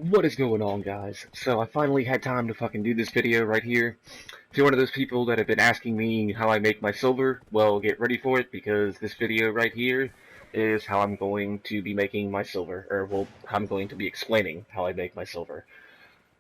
What is going on, guys? So I finally had time to fucking do this video right here. If you're one of those people that have been asking me how I make my silver, well, get ready for it, because this video right here is how I'm going to be making my silver, or well, I'm going to be explaining how I make my silver.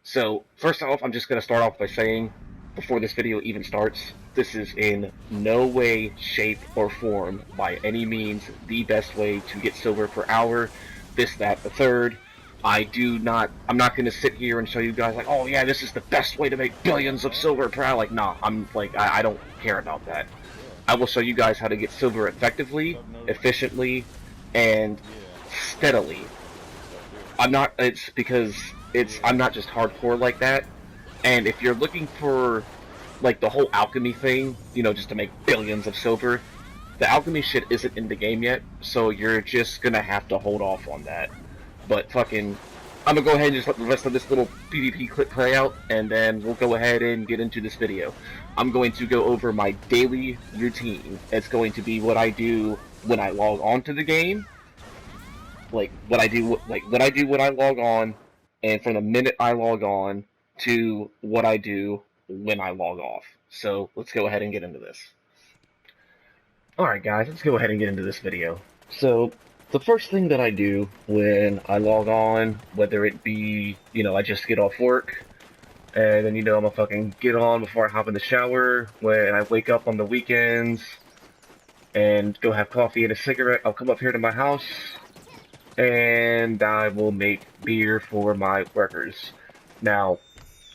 So, first off, I'm just going to start off by saying, before this video even starts, this is in no way, shape, or form, by any means, the best way to get silver per hour, this, that, the third. I'm not going to sit here and show you guys like, oh yeah, this is the best way to make billions of silver per hour. Like, nah, I don't care about that. I will show you guys how to get silver effectively, efficiently, and steadily. I'm not just hardcore like that. And if you're looking for like the whole alchemy thing, just to make billions of silver, the alchemy shit isn't in the game yet, so you're just gonna have to hold off on that. But fucking, I'm gonna go ahead and just let the rest of this little PvP clip play out, and then we'll go ahead and get into this video. I'm going to go over my daily routine. It's going to be what I do when I log on to the game, like what I do when I log on, and from the minute I log on to what I do when I log off. So let's go ahead and get into this. Alright guys, let's go ahead and get into this video. So the first thing that I do when I log on, whether it be, I just get off work, and then, I'm gonna fucking get on before I hop in the shower, when I wake up on the weekends, and go have coffee and a cigarette, I'll come up here to my house, and I will make beer for my workers. Now,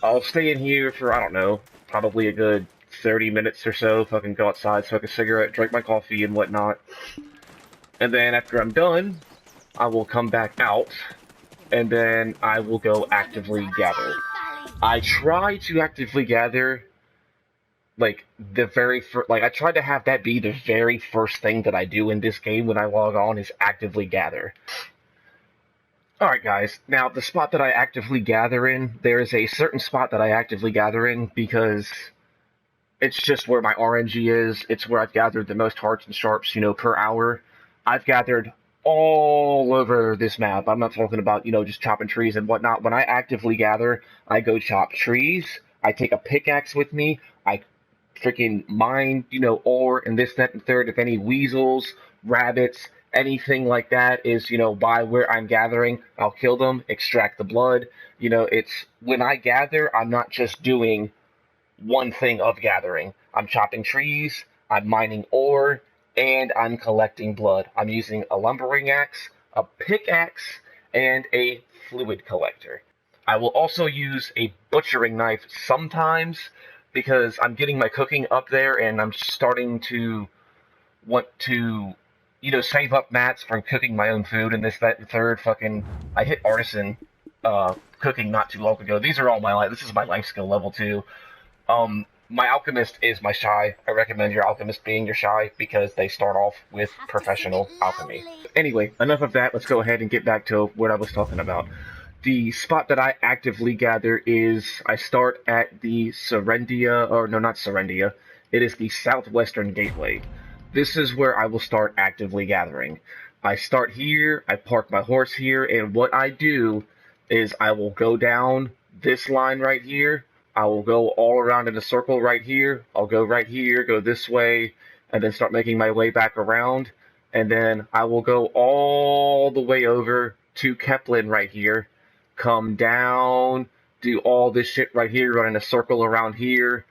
I'll stay in here for, I don't know, probably a good 30 minutes or so, fucking go outside, smoke a cigarette, drink my coffee and whatnot. And then after I'm done, I will come back out, and then I will go actively gather. I try to actively gather, like, I try to have that be the very first thing that I do in this game when I log on, is actively gather. Alright guys, now the spot that I actively gather in, there is a certain spot that I actively gather in because it's just where my RNG is. It's where I've gathered the most hearts and sharps, per hour. I've gathered all over this map. I'm not talking about, just chopping trees and whatnot. When I actively gather, I go chop trees, I take a pickaxe with me, I freaking mine, ore and this, that, and third. If any weasels, rabbits, anything like that is, by where I'm gathering, I'll kill them, extract the blood. It's when I gather, I'm not just doing one thing of gathering. I'm chopping trees, I'm mining ore, and I'm collecting blood. I'm using a lumbering axe, a pickaxe, and a fluid collector. I will also use a butchering knife sometimes, because I'm getting my cooking up there and I'm starting to want to, save up mats from cooking my own food and this, that, and third. Fucking, I hit artisan cooking not too long ago. These are all my life. This is my life skill level 2. My alchemist is my shy. I recommend your alchemist being your shy because they start off with professional alchemy. Anyway, enough of that. Let's go ahead and get back to what I was talking about. The spot that I actively gather is, I start at the Serendia, or no, not Serendia. It is the Southwestern Gateway. This is where I will start actively gathering. I start here, I park my horse here, and what I do is I will go down this line right here. I will go all around in a circle right here. I'll go right here, go this way, and then start making my way back around. And then I will go all the way over to Keplin right here, come down, do all this shit right here, run in a circle around here,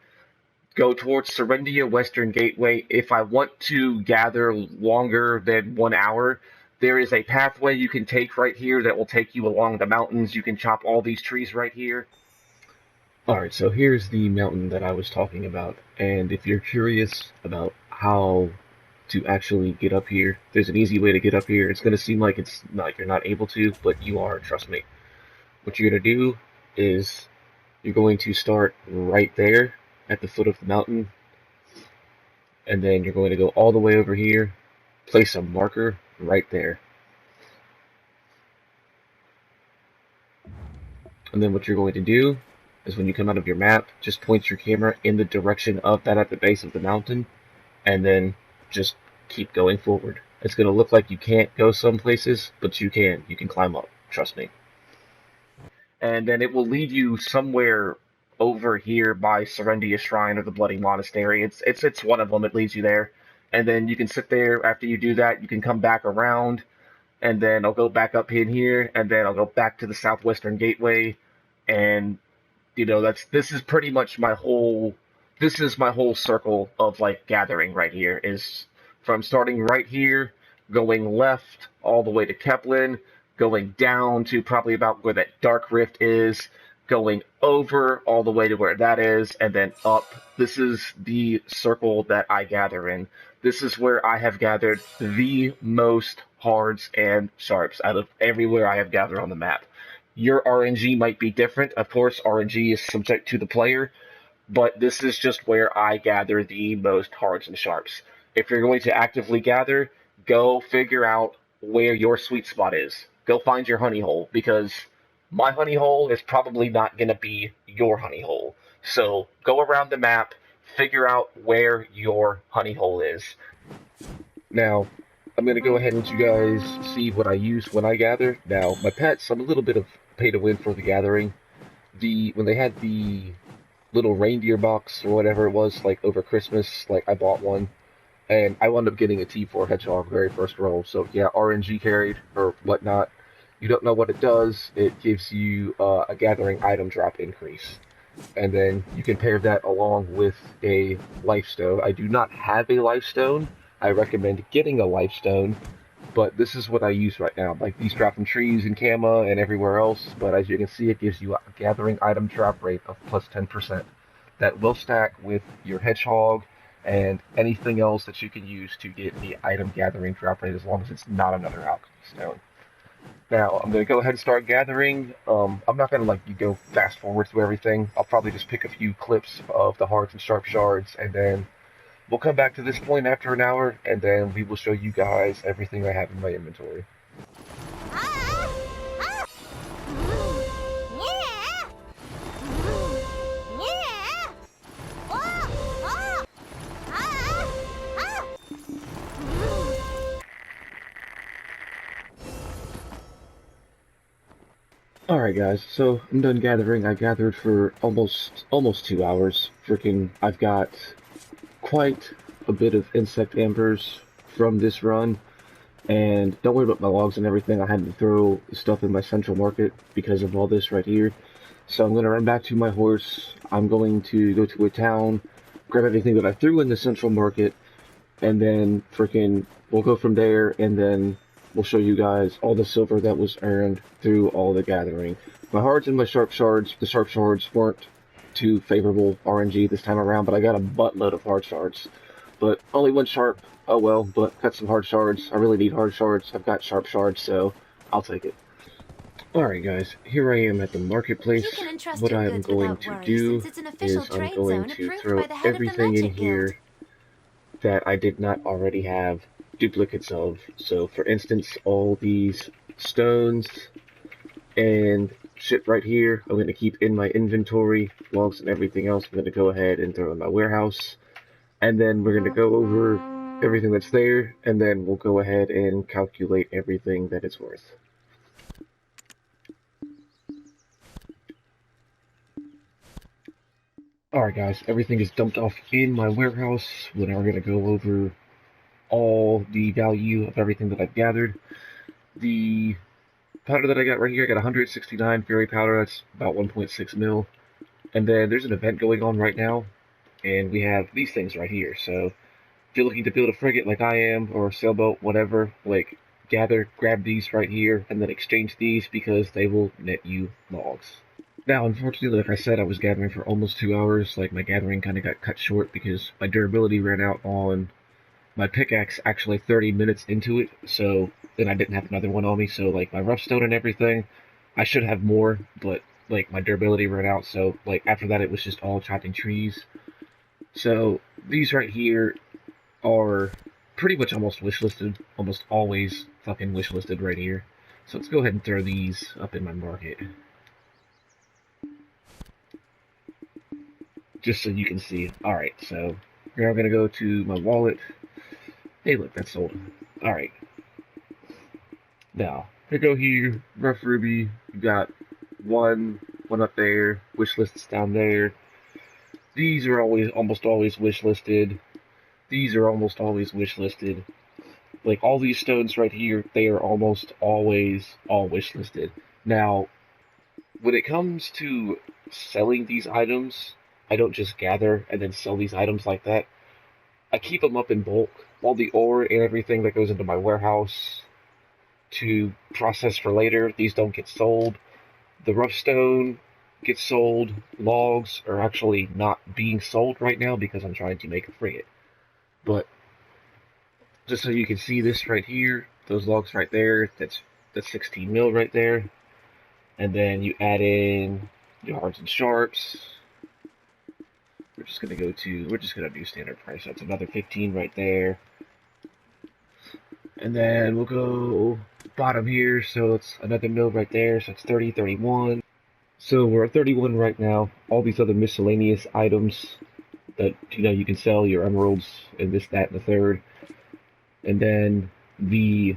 go towards Serendia Western Gateway. If I want to gather longer than 1 hour, there is a pathway you can take right here that will take you along the mountains. You can chop all these trees right here. Alright, so here's the mountain that I was talking about, and if you're curious about how to actually get up here, there's an easy way to get up here. It's going to seem like you're not able to, but you are, trust me. What you're going to do is you're going to start right there at the foot of the mountain, and then you're going to go all the way over here, place a marker right there. And then what you're going to do is, when you come out of your map, just point your camera in the direction of that at the base of the mountain, and then just keep going forward. It's going to look like you can't go some places, but you can. You can climb up. Trust me. and then it will lead you somewhere over here by Serendia Shrine or the Bloody Monastery. It's one of them. It leads you there, and then you can sit there. After you do that, you can come back around, and then I'll go back up in here, and then I'll go back to the Southwestern Gateway, and this is pretty much my whole circle of like gathering right here is from starting right here, going left all the way to Kepler, going down to probably about where that Dark Rift is, going over all the way to where that is, and then up. This is the circle that I gather in. This is where I have gathered the most hards and sharps out of everywhere I have gathered on the map. Your RNG might be different. Of course, RNG is subject to the player, but this is just where I gather the most hards and sharps. If you're going to actively gather, go figure out where your sweet spot is. Go find your honey hole, because my honey hole is probably not going to be your honey hole. So go around the map, figure out where your honey hole is. Now, I'm going to go ahead and let you guys see what I use when I gather. Now, my pets, I'm a little bit of pay to win for the gathering. When they had the little reindeer box or whatever it was, like over Christmas, like I bought one, and I wound up getting a T4 Hedgehog very first roll. So yeah, RNG carried or whatnot. You don't know what it does. It gives you a gathering item drop increase, and then you can pair that along with a life stone. I do not have a life stone. I recommend getting a life stone, but this is what I use right now. Like these drop from trees and Kama and everywhere else, but as you can see, it gives you a gathering item drop rate of plus 10%. That will stack with your hedgehog and anything else that you can use to get the item gathering drop rate, as long as it's not another alchemy stone. Now, I'm going to go ahead and start gathering. I'm not going to like you go fast forward through everything. I'll probably just pick a few clips of the hards and sharp shards, and then we'll come back to this point after an hour, and then we will show you guys everything I have in my inventory. Alright guys, so I'm done gathering. I gathered for almost 2 hours. I've got quite a bit of insect ambers from this run, and don't worry about my logs and everything. I had to throw stuff in my central market because of all this right here. So I'm going to run back to my horse. I'm going to go to a town, grab everything that I threw in the central market, and then we'll go from there, and then we'll show you guys all the silver that was earned through all the gathering. My hards and my sharp shards, the sharp shards weren't too favorable RNG this time around, but I got a buttload of hard shards. But only one sharp, oh well, but got some hard shards. I really need hard shards. I've got sharp shards, so I'll take it. Alright guys, here I am at the marketplace. What I'm going to do is I'm going to throw everything in here that I did not already have duplicates of. So for instance, all these stones and shit right here, I'm going to keep in my inventory. Logs and everything else, I'm going to go ahead and throw in my warehouse. And then we're going to go over everything that's there, and then we'll go ahead and calculate everything that it's worth. Alright guys, everything is dumped off in my warehouse. We're now going to go over all the value of everything that I've gathered. The powder that I got right here, I got 169 fairy powder. That's about 1.6 mil. And then there's an event going on right now, and we have these things right here. So if you're looking to build a frigate like I am, or a sailboat, whatever, like grab these right here, and then exchange these, because they will net you logs. Now, unfortunately, like I said, I was gathering for almost 2 hours. Like, my gathering kind of got cut short because my durability ran out on my pickaxe actually 30 minutes into it, so then I didn't have another one on me. So like my rough stone and everything, I should have more, but like my durability ran out, so like after that it was just all chopping trees. So these right here are pretty much almost wishlisted, almost always fucking wishlisted right here. So let's go ahead and throw these up in my market, just so you can see. Alright, so now I'm gonna go to my wallet. Hey look, that's sold. Alright. Now, we go here, rough ruby, you got one up there, wish lists down there. These are almost always wish listed. These are almost always wish listed. Like all these stones right here, they are almost always all wish listed. Now, when it comes to selling these items, I don't just gather and then sell these items like that. I keep them up in bulk. All the ore and everything that goes into my warehouse to process for later, these don't get sold. The rough stone gets sold. Logs are actually not being sold right now because I'm trying to make a frigate. But just so you can see this right here, those logs right there, that's 16 mil right there. And then you add in yards and sharps. We're just gonna do standard price. That's another 15 right there. And then we'll go bottom here, so it's another mil right there, so it's 30, 31. So we're at 31 right now. All these other miscellaneous items that you can sell, your emeralds and this, that, and the third. And then the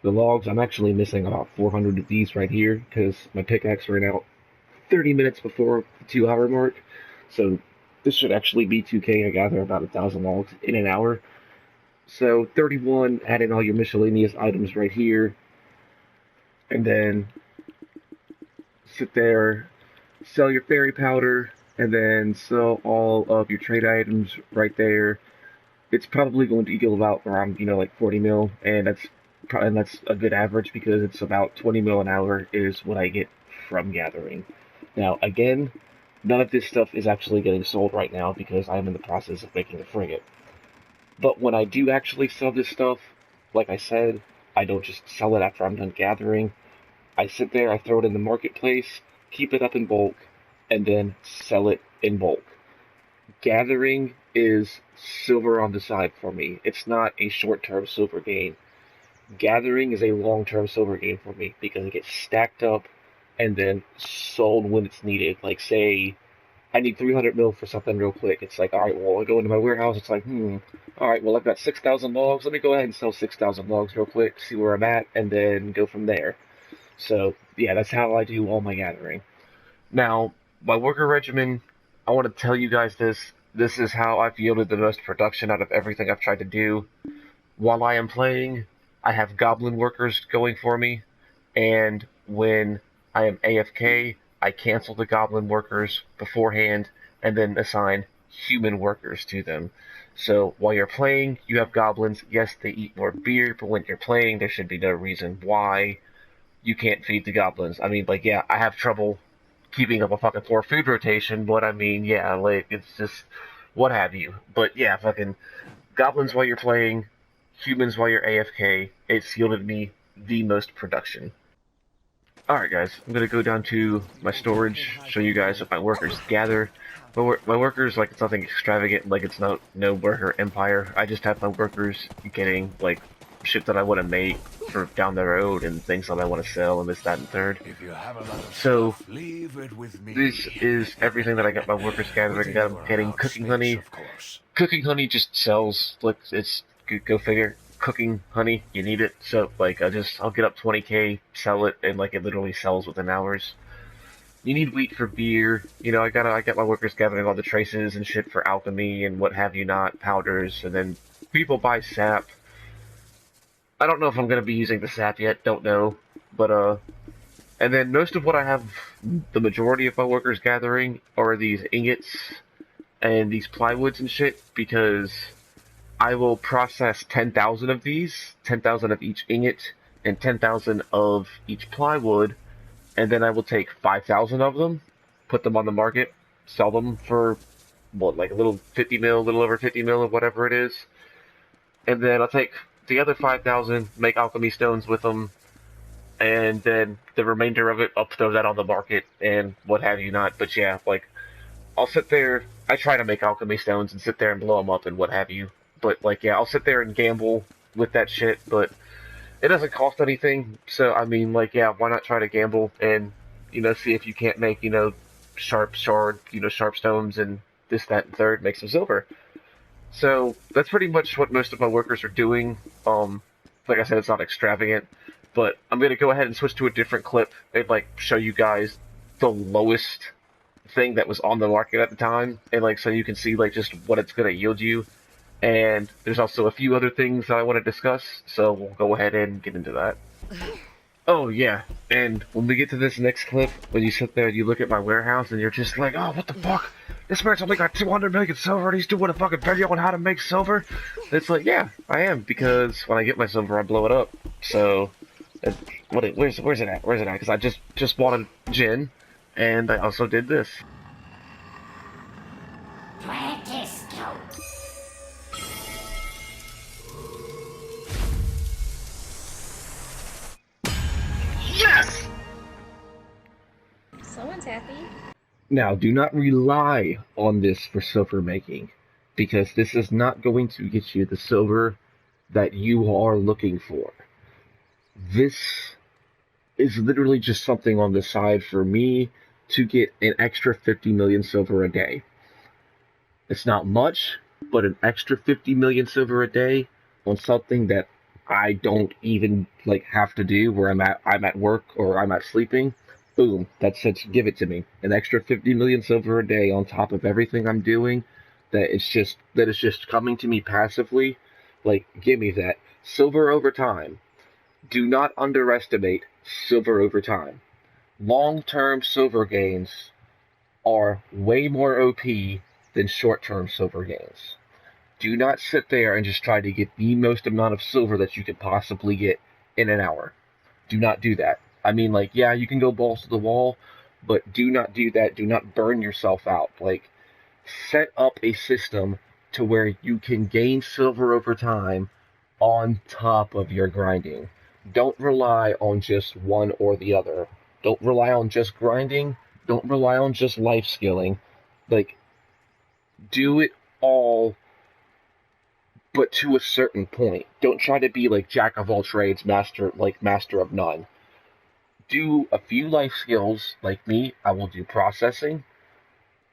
logs, I'm actually missing about 400 of these right here because my pickaxe ran out 30 minutes before the 2-hour mark. So this should actually be 2K. I gather about 1,000 logs in an hour. So 31, add in all your miscellaneous items right here. And then sit there, sell your fairy powder, and then sell all of your trade items right there. It's probably going to equal about around, like 40 mil, and that's a good average because it's about 20 mil an hour is what I get from gathering. Now, again, none of this stuff is actually getting sold right now because I'm in the process of making a frigate. But when I do actually sell this stuff, like I said, I don't just sell it after I'm done gathering. I sit there, I throw it in the marketplace, keep it up in bulk, and then sell it in bulk. Gathering is silver on the side for me. It's not a short-term silver gain. Gathering is a long-term silver gain for me because it gets stacked up and then sold when it's needed. Like, say, I need 300 mil for something real quick. It's like, alright, well, I go into my warehouse, it's like, alright, well, I've got 6,000 logs. Let me go ahead and sell 6,000 logs real quick, see where I'm at, and then go from there. So, yeah, that's how I do all my gathering. Now, my worker regimen, I want to tell you guys this. This is how I've yielded the most production out of everything I've tried to do. While I am playing, I have goblin workers going for me, and when I am AFK, I cancel the goblin workers beforehand and then assign human workers to them. So while you're playing, you have goblins. Yes, they eat more beer, but when you're playing, there should be no reason why you can't feed the goblins. I mean, like, yeah, I have trouble keeping up a fucking 4 food rotation, but I mean, yeah, like, it's just what have you. But yeah, fucking goblins while you're playing, humans while you're AFK, it's yielded me the most production. Alright guys, I'm gonna go down to my storage, show you guys what my workers gather. My workers, like, it's nothing extravagant, like, it's no worker empire. I just have my workers getting, like, shit that I want to make for down the road and things that I want to sell and this, that, and third. So, this is everything that I got my workers gathering. I'm getting cooking honey. Cooking honey just sells, like, it's, go figure. Cooking honey, you need it. So, like, I'll get up 20k, sell it, and, like, it literally sells within hours. You need wheat for beer. I got my workers gathering all the traces and shit for alchemy and what have you not, powders, and then people buy sap. I don't know if I'm going to be using the sap yet, don't know, but, and then most of what I have, the majority of my workers gathering are these ingots and these plywoods and shit, because I will process 10,000 of these, 10,000 of each ingot, and 10,000 of each plywood, and then I will take 5,000 of them, put them on the market, sell them for, what, like a little 50 mil, a little over 50 mil of whatever it is, and then I'll take the other 5,000, make alchemy stones with them, and then the remainder of it, I'll throw that on the market, and what have you not, but yeah, like, I'll sit there, I try to make alchemy stones and sit there and blow them up and what have you, but, like, yeah, I'll sit there and gamble with that shit, but it doesn't cost anything, so, I mean, like, yeah, why not try to gamble and, see if you can't make, sharp stones and this, that, and third, make some silver. So, that's pretty much what most of my workers are doing. Like I said, it's not extravagant, But I'm gonna go ahead and switch to a different clip and like show you guys the lowest thing that was on the market at the time, and like so you can see like just what it's gonna yield you. And there's also a few other things that I want to discuss, so we'll go ahead and get into that. Oh yeah, and when we get to this next clip, when you sit there and you look at my warehouse and you're just like, oh, what the fuck? This man's only got 200 million silver and he's doing a fucking video on how to make silver? It's like, yeah, I am, because when I get my silver, I blow it up. So, where's it at? Where's it at? Because I just bought a gin, and I also did this. Yes! Someone's happy. Now, do not rely on this for silver making, because this is not going to get you the silver that you are looking for. This is literally just something on the side for me to get an extra 50 million silver a day. It's not much, but an extra 50 million silver a day on something that I don't even like have to do, where I'm at work or I'm at sleeping. Boom, that's it. Give it to me. An extra 50 million silver a day on top of everything I'm doing. That it's just coming to me passively. Like, give me that. Silver over time. Do not underestimate silver over time. Long-term silver gains are way more OP than short-term silver gains. Do not sit there and just try to get the most amount of silver that you could possibly get in an hour. Do not do that. I mean, like, yeah, you can go balls to the wall, but do not do that. Do not burn yourself out. Like, set up a system to where you can gain silver over time on top of your grinding. Don't rely on just one or the other. Don't rely on just grinding. Don't rely on just life skilling. Like, do it all, but to a certain point. Don't try to be like jack of all trades, master of none. Do a few life skills like me. I will do processing,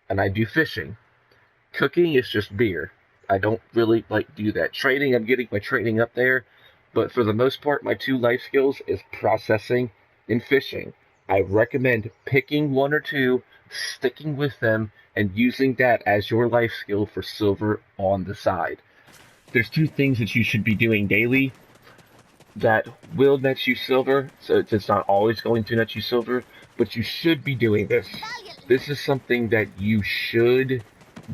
and I do fishing. Cooking is just beer. I don't really like do that. Trading, I'm getting my trading up there, but for the most part, my two life skills is processing and fishing. I recommend picking one or two, sticking with them, and using that as your life skill for silver on the side. There's two things that you should be doing daily that will net you silver, so it's not always going to net you silver, but you should be doing this. This is something that you should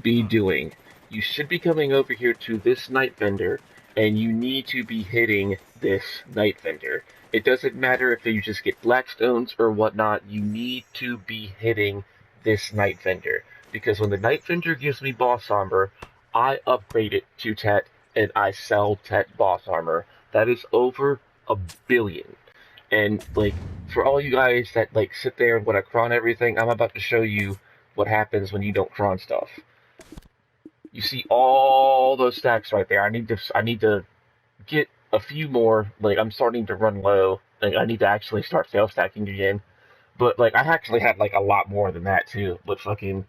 be doing. You should be coming over here to this night vendor, and you need to be hitting this night vendor. It doesn't matter if you just get blackstones or whatnot, you need to be hitting this night vendor. Because when the night vendor gives me boss armor, I upgrade it to Tet, and I sell Tet boss armor. That is over 1 billion. And, like, for all you guys that, like, sit there and want to cron everything, I'm about to show you what happens when you don't cron stuff. You see all those stacks right there. I need to get a few more. Like, I'm starting to run low. Like, I need to actually start fail stacking again. But, like, I actually had, like, a lot more than that, too. But fucking...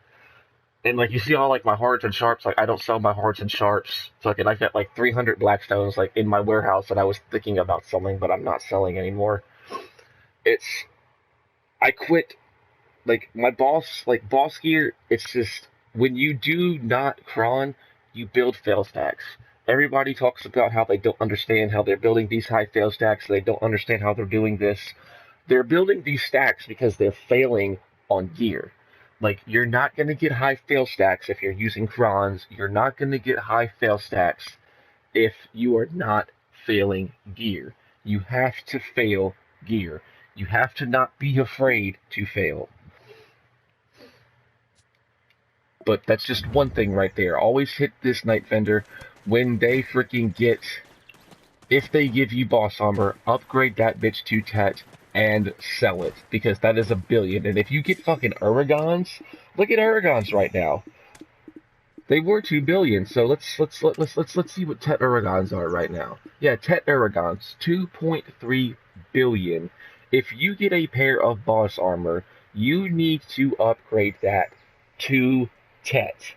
And, like, you see all, like, my hards and sharps, like, I don't sell my hards and sharps. Fucking, I've got, like, 300 blackstones, like, in my warehouse that I was thinking about selling, but I'm not selling anymore. I quit, like, my boss gear, it's just, when you do not cron, you build fail stacks. Everybody talks about how they don't understand how they're building these high fail stacks, they don't understand how they're doing this. They're building these stacks because they're failing on gear. Like, you're not going to get high fail stacks if you're using crons. You're not going to get high fail stacks if you are not failing gear. You have to fail gear. You have to not be afraid to fail. But that's just one thing right there. Always hit this night vendor when they freaking get... If they give you boss armor, upgrade that bitch to Tet and sell it, because that is 1 billion. And if you get fucking Uragons, look at Uragons right now. They were 2 billion, so let's see what Tet Uragons are right now. Yeah, Tet Uragons, 2.3 billion. If you get a pair of boss armor, you need to upgrade that to Tet.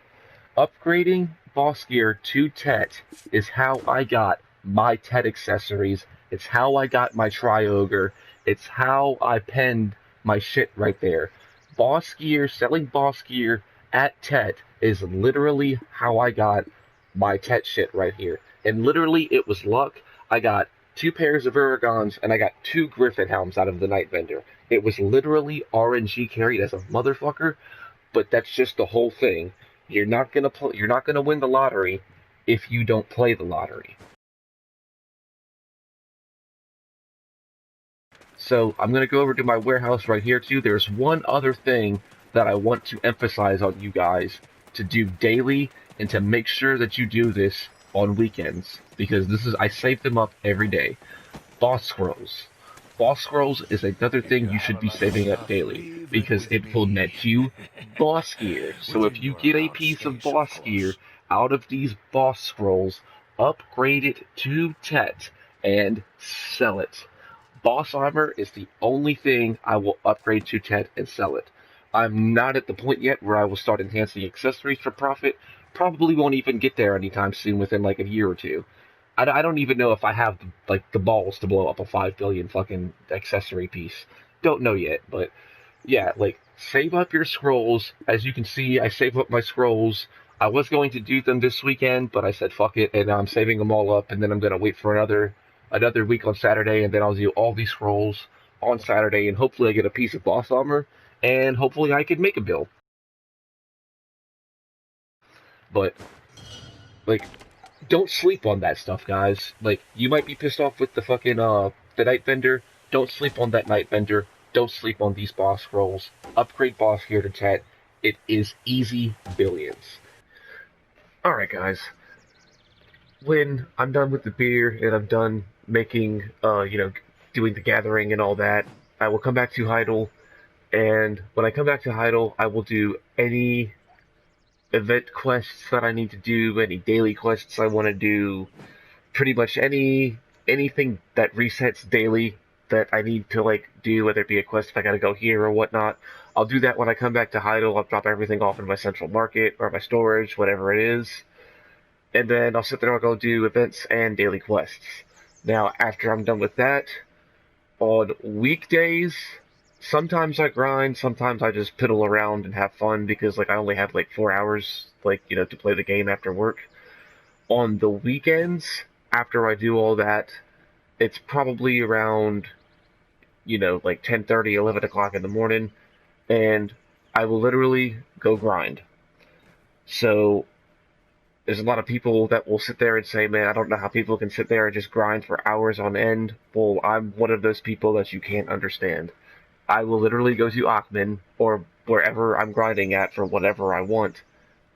Upgrading boss gear to Tet is how I got my Tet accessories It's how I got my Tri-Ogre. It's how I penned my shit right there. Boss gear, selling boss gear at Tet is literally how I got my Tet shit right here. And literally, it was luck. I got 2 pairs of Uragons, and I got 2 Griffin Helms out of the Night Vendor. It was literally RNG carried as a motherfucker, but that's just the whole thing. You're not gonna win the lottery if you don't play the lottery. So I'm gonna go over to my warehouse right here too. There's one other thing that I want to emphasize on you guys to do daily and to make sure that you do this on weekends, because I save them up every day. Boss scrolls. Boss scrolls is another thing you should be saving up daily, because it will net you boss gear. So if you get a piece of boss gear out of these boss scrolls, upgrade it to Tet and sell it. Boss armor is the only thing I will upgrade to Tet and sell it. I'm not at the point yet where I will start enhancing accessories for profit. Probably won't even get there anytime soon, within like a year or two. I don't even know if I have like the balls to blow up a 5 billion fucking accessory piece. Don't know yet, but yeah, like save up your scrolls. As you can see, I save up my scrolls. I was going to do them this weekend, but I said fuck it, and I'm saving them all up, and then I'm gonna wait for another week on Saturday, and then I'll do all these scrolls on Saturday, and hopefully I get a piece of boss armor, and hopefully I can make a build. But like, don't sleep on that stuff, guys. Like, you might be pissed off with the fucking the Night Vendor. Don't sleep on that Night Vendor. Don't sleep on these boss scrolls. Upgrade boss gear to Tet. It is easy billions. Alright, guys. When I'm done with the beer and I'm done making, doing the gathering and all that, I will come back to Heidel. And when I come back to Heidel, I will do any event quests that I need to do, any daily quests I want to do, pretty much anything that resets daily that I need to like do, whether it be a quest if I gotta go here or whatnot. I'll do that when I come back to Heidel. I'll drop everything off in my central market or my storage, whatever it is, and then I'll sit there and I'll go do events and daily quests. Now, after I'm done with that, on weekdays, sometimes I grind, sometimes I just piddle around and have fun because like I only have like 4 hours to play the game after work. On the weekends, after I do all that, it's probably around like 10:30, 11 o'clock in the morning, and I will literally go grind. So there's a lot of people that will sit there and say, man, I don't know how people can sit there and just grind for hours on end. Well, I'm one of those people that you can't understand. I will literally go to Achman or wherever I'm grinding at for whatever I want,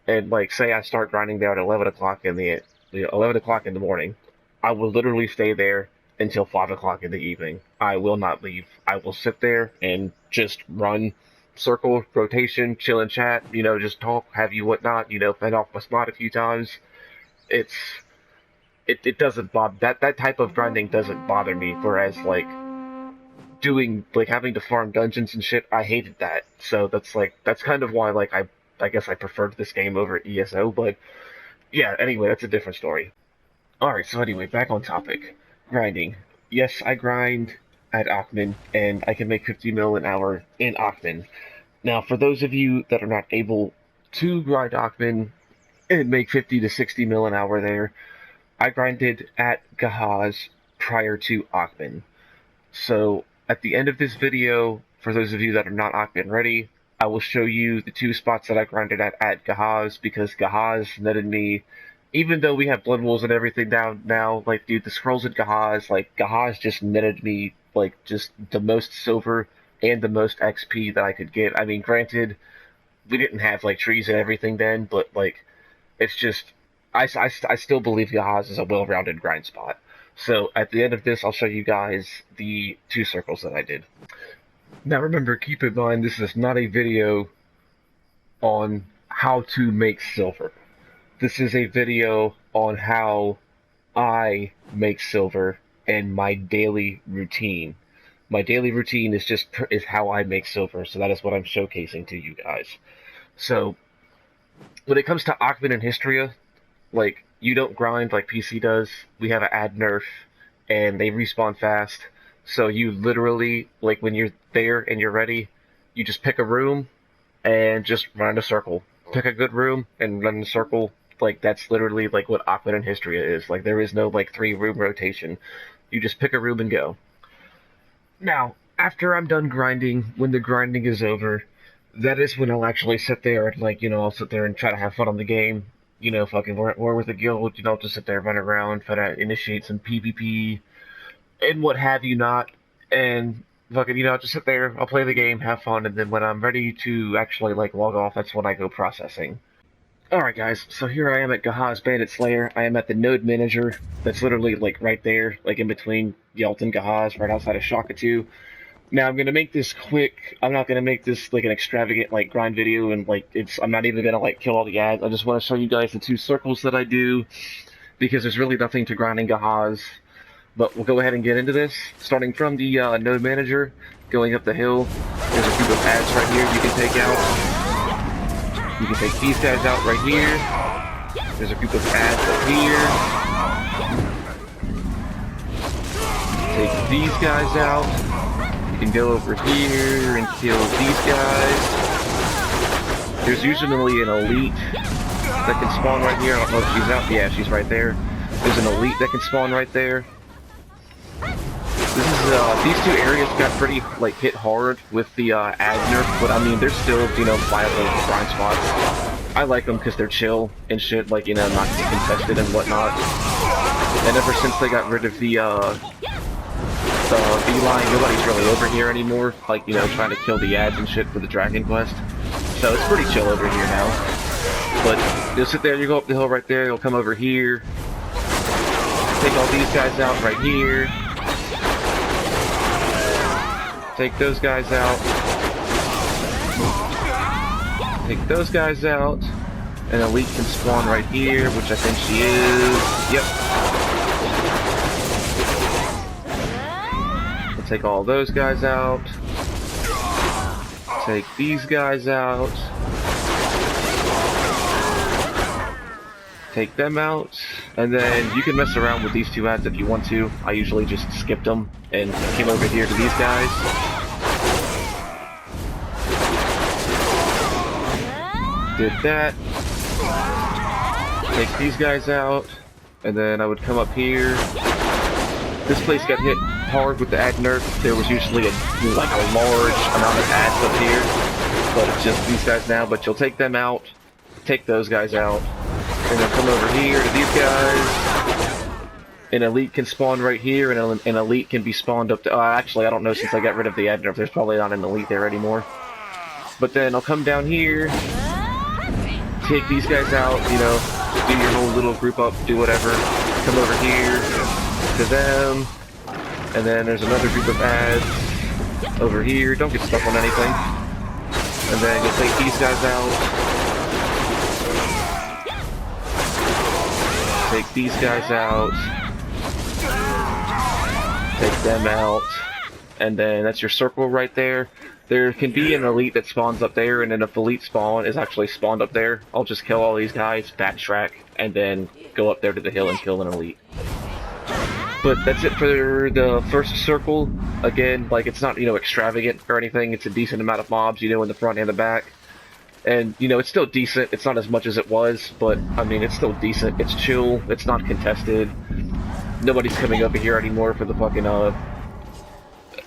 and like say I start grinding there at 11 o'clock in the 11 o'clock in the morning. I will literally stay there until 5 o'clock in the evening. I will not leave. I will sit there and just run circle, rotation, chill and chat, just talk, have you whatnot, fend off my spot a few times. It's it doesn't bother that type of grinding doesn't bother me, whereas like doing like having to farm dungeons and shit, I hated that. So that's kind of why like I guess I preferred this game over ESO, but yeah, anyway, that's a different story. Alright, so anyway, back on topic. Grinding. Yes, I grind at Achman, and I can make 50 mil an hour in Achman. Now, for those of you that are not able to grind Achman and make 50 to 60 mil an hour there, I grinded at Gahaz prior to Achman. So, at the end of this video, for those of you that are not Achman ready, I will show you the 2 spots that I grinded at Gahaz, because Gahaz netted me, even though we have Blood Wolves and everything down now, like, dude, the scrolls at Gahaz, like, Gahaz just netted me, like, just the most silver and the most XP that I could get. I mean, granted, we didn't have, like, trees and everything then, but, like, it's just, I still believe Gahaz is a well-rounded grind spot. So, at the end of this, I'll show you guys the 2 circles that I did. Now remember, keep in mind, this is not a video on how to make silver. This is a video on how I make silver and my daily routine. My daily routine is how I make silver, so that is what I'm showcasing to you guys. So, when it comes to Achman and Histria, like, you don't grind like PC does. We have an add nerf, and they respawn fast. So you literally, like, when you're there and you're ready, you just pick a room and just run in a circle. Pick a good room and run in a circle. Like, that's literally like what Aqua and Hystria is. Like, there is no like 3-room rotation. You just pick a room and go. Now, after I'm done grinding, when the grinding is over, that is when I'll actually sit there and, like, I'll sit there and try to have fun on the game. Fucking war with the guild, just sit there, run around, try to initiate some PvP, and what have you not. And fucking, just sit there, I'll play the game, have fun, and then when I'm ready to actually, like, log off, that's when I go processing. Alright guys, so here I am at Gahaz Bandit Slayer. I am at the node manager, that's literally, like, right there, like, in between Yelt and Gahaz, right outside of Shaka 2. Now, I'm gonna make this quick. I'm not gonna make this, like, an extravagant, like, grind video, and, like, I'm not even gonna, like, kill all the ads. I just want to show you guys the 2 circles that I do, because there's really nothing to grinding Gahaz. But we'll go ahead and get into this. Starting from the node manager, going up the hill, there's a group of ads right here you can take out. You can take these guys out right here. There's a group of ads up here. Take these guys out. You can go over here and kill these guys. There's usually an elite that can spawn right here. I don't know if she's out. Yeah, she's right there. There's an elite that can spawn right there. These 2 areas got pretty, like, hit hard with the ad nerf, but I mean, they're still, viable grind spots. I like them because they're chill and shit, like, not contested and whatnot. And ever since they got rid of the V-line, nobody's really over here anymore, like, trying to kill the ads and shit for the Dragon Quest. So it's pretty chill over here now. But you'll sit there, you go up the hill right there, you'll come over here, take all these guys out right here, take those guys out, take those guys out, an elite can spawn right here, which I think she is, yep. Take all those guys out. Take these guys out. Take them out. And then you can mess around with these 2 ads if you want to. I usually just skipped them and came over here to these guys. Did that. Take these guys out. And then I would come up here. This place got hit hard with the ad nerf. There was usually a large amount of ads up here, but it's just these guys now. But you'll take them out, take those guys out, and then come over here to these guys. An elite can spawn right here, and an elite can be spawned up to... actually, I don't know, since I got rid of the ad nerf, there's probably not an elite there anymore. But then I'll come down here, take these guys out, do your whole little group up, do whatever. Come over here to them. And then there's another group of ads over here. Don't get stuck on anything. And then you'll take these guys out. Take these guys out. Take them out. And then that's your circle right there. There can be an elite that spawns up there, and then if elite spawn is actually spawned up there, I'll just kill all these guys, backtrack, and then go up there to the hill and kill an elite. But that's it for the first circle. Again, like, it's not, extravagant or anything. It's a decent amount of mobs, in the front and the back. And, it's still decent. It's not as much as it was, but, I mean, it's still decent. It's chill. It's not contested. Nobody's coming over here anymore for the fucking,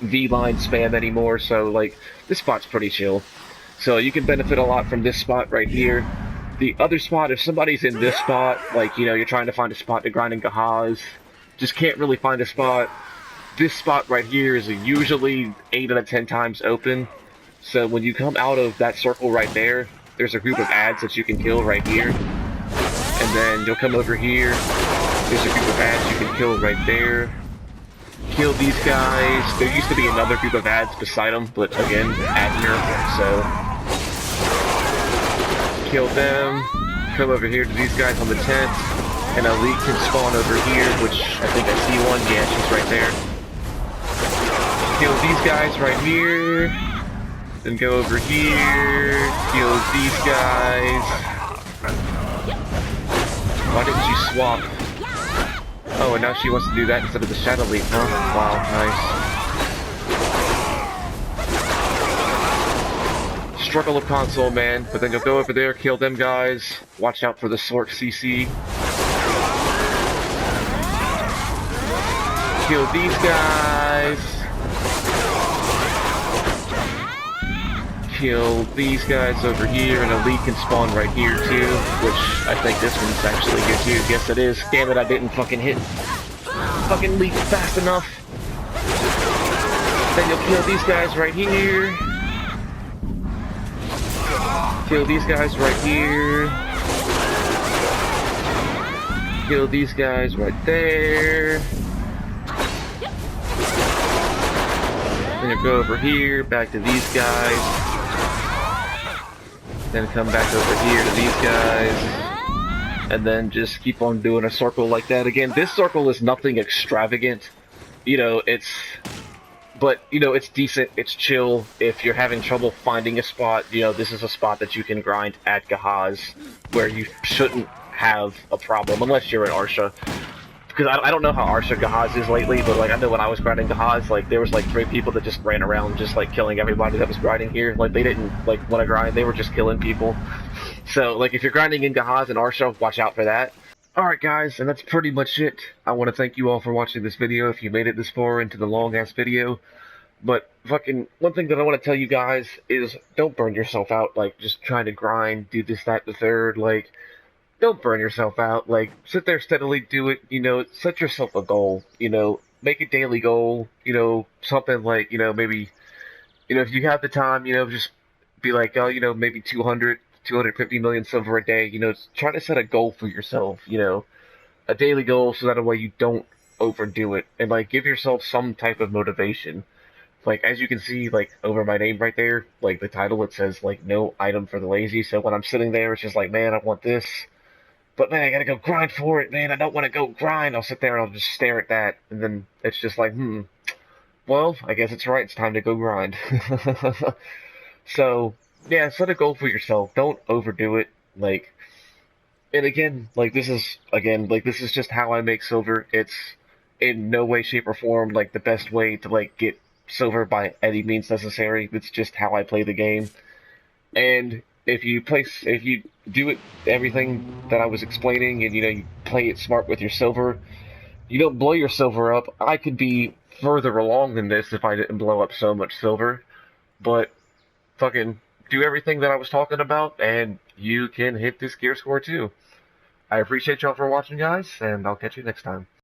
V-line spam anymore, so, like, this spot's pretty chill. So you can benefit a lot from this spot right here. The other spot, if somebody's in this spot, like, you're trying to find a spot to grind in Gahaz, just can't really find a spot. This spot right here is usually 8 out of 10 times open. So when you come out of that circle right there, there's a group of ads that you can kill right here. And then you'll come over here, there's a group of ads you can kill right there. Kill these guys. There used to be another group of ads beside them, but again, ad nerf, so kill them. Come over here to these guys on the tent. An elite can spawn over here, which I think I see one. Yeah, she's right there. Kill these guys right here. Then go over here. Kill these guys. Why didn't you swap? Oh, and now she wants to do that instead of the Shadow Leap, huh? Wow, nice. Struggle of console, man, but then you'll go over there, kill them guys, watch out for the Sork CC. Kill these guys. Kill these guys over here, and Elite can spawn right here too, which I think this one's actually good too. Yes, it is. Damn it, I didn't fucking hit fucking Leap fast enough. Then you'll kill these guys right here. Kill these guys right here. Kill these guys right there. Then you'll go over here, back to these guys. Then come back over here to these guys. And then just keep on doing a circle like that again. This circle is nothing extravagant. You know, but, you know, it's decent, it's chill. If you're having trouble finding a spot, you know, this is a spot that you can grind at Gahaz, where you shouldn't have a problem, unless you're in Arsha. Because I don't know how Arsha Gahaz is lately, but, like, I know when I was grinding Gahaz, like, there was, like, 3 people that just ran around just, like, killing everybody that was grinding here. Like, they didn't, like, want to grind, they were just killing people. So, like, if you're grinding in Gahaz and Arsha, watch out for that. Alright guys, and that's pretty much it. I want to thank you all for watching this video if you made it this far into the long-ass video. But, fucking, one thing that I want to tell you guys is, don't burn yourself out, like, just trying to grind, do this, that, the third, like, don't burn yourself out, like, sit there steadily, do it, you know, set yourself a goal, you know, make a daily goal, you know, something like, you know, maybe, you know, if you have the time, you know, just be like, oh, you know, maybe 250 million silver a day, you know, try to set a goal for yourself, you know, a daily goal so that way you don't overdo it, and, like, give yourself some type of motivation. Like, as you can see, like, over my name right there, like, the title, it says, like, no item for the lazy, so when I'm sitting there, it's just like, man, I want this, but man, I gotta go grind for it, man, I don't want to go grind. I'll sit there and I'll just stare at that, and then it's just like, well, I guess it's right, it's time to go grind. So, yeah, set a goal for yourself, don't overdo it, like, and again, like, this is just how I make silver. It's in no way, shape, or form, like, the best way to, like, get silver by any means necessary. It's just how I play the game. And if you do it, everything that I was explaining, and, you know, you play it smart with your silver, you don't blow your silver up. I could be further along than this if I didn't blow up so much silver, but fucking do everything that I was talking about, and you can hit this gear score too. I appreciate y'all for watching, guys, and I'll catch you next time.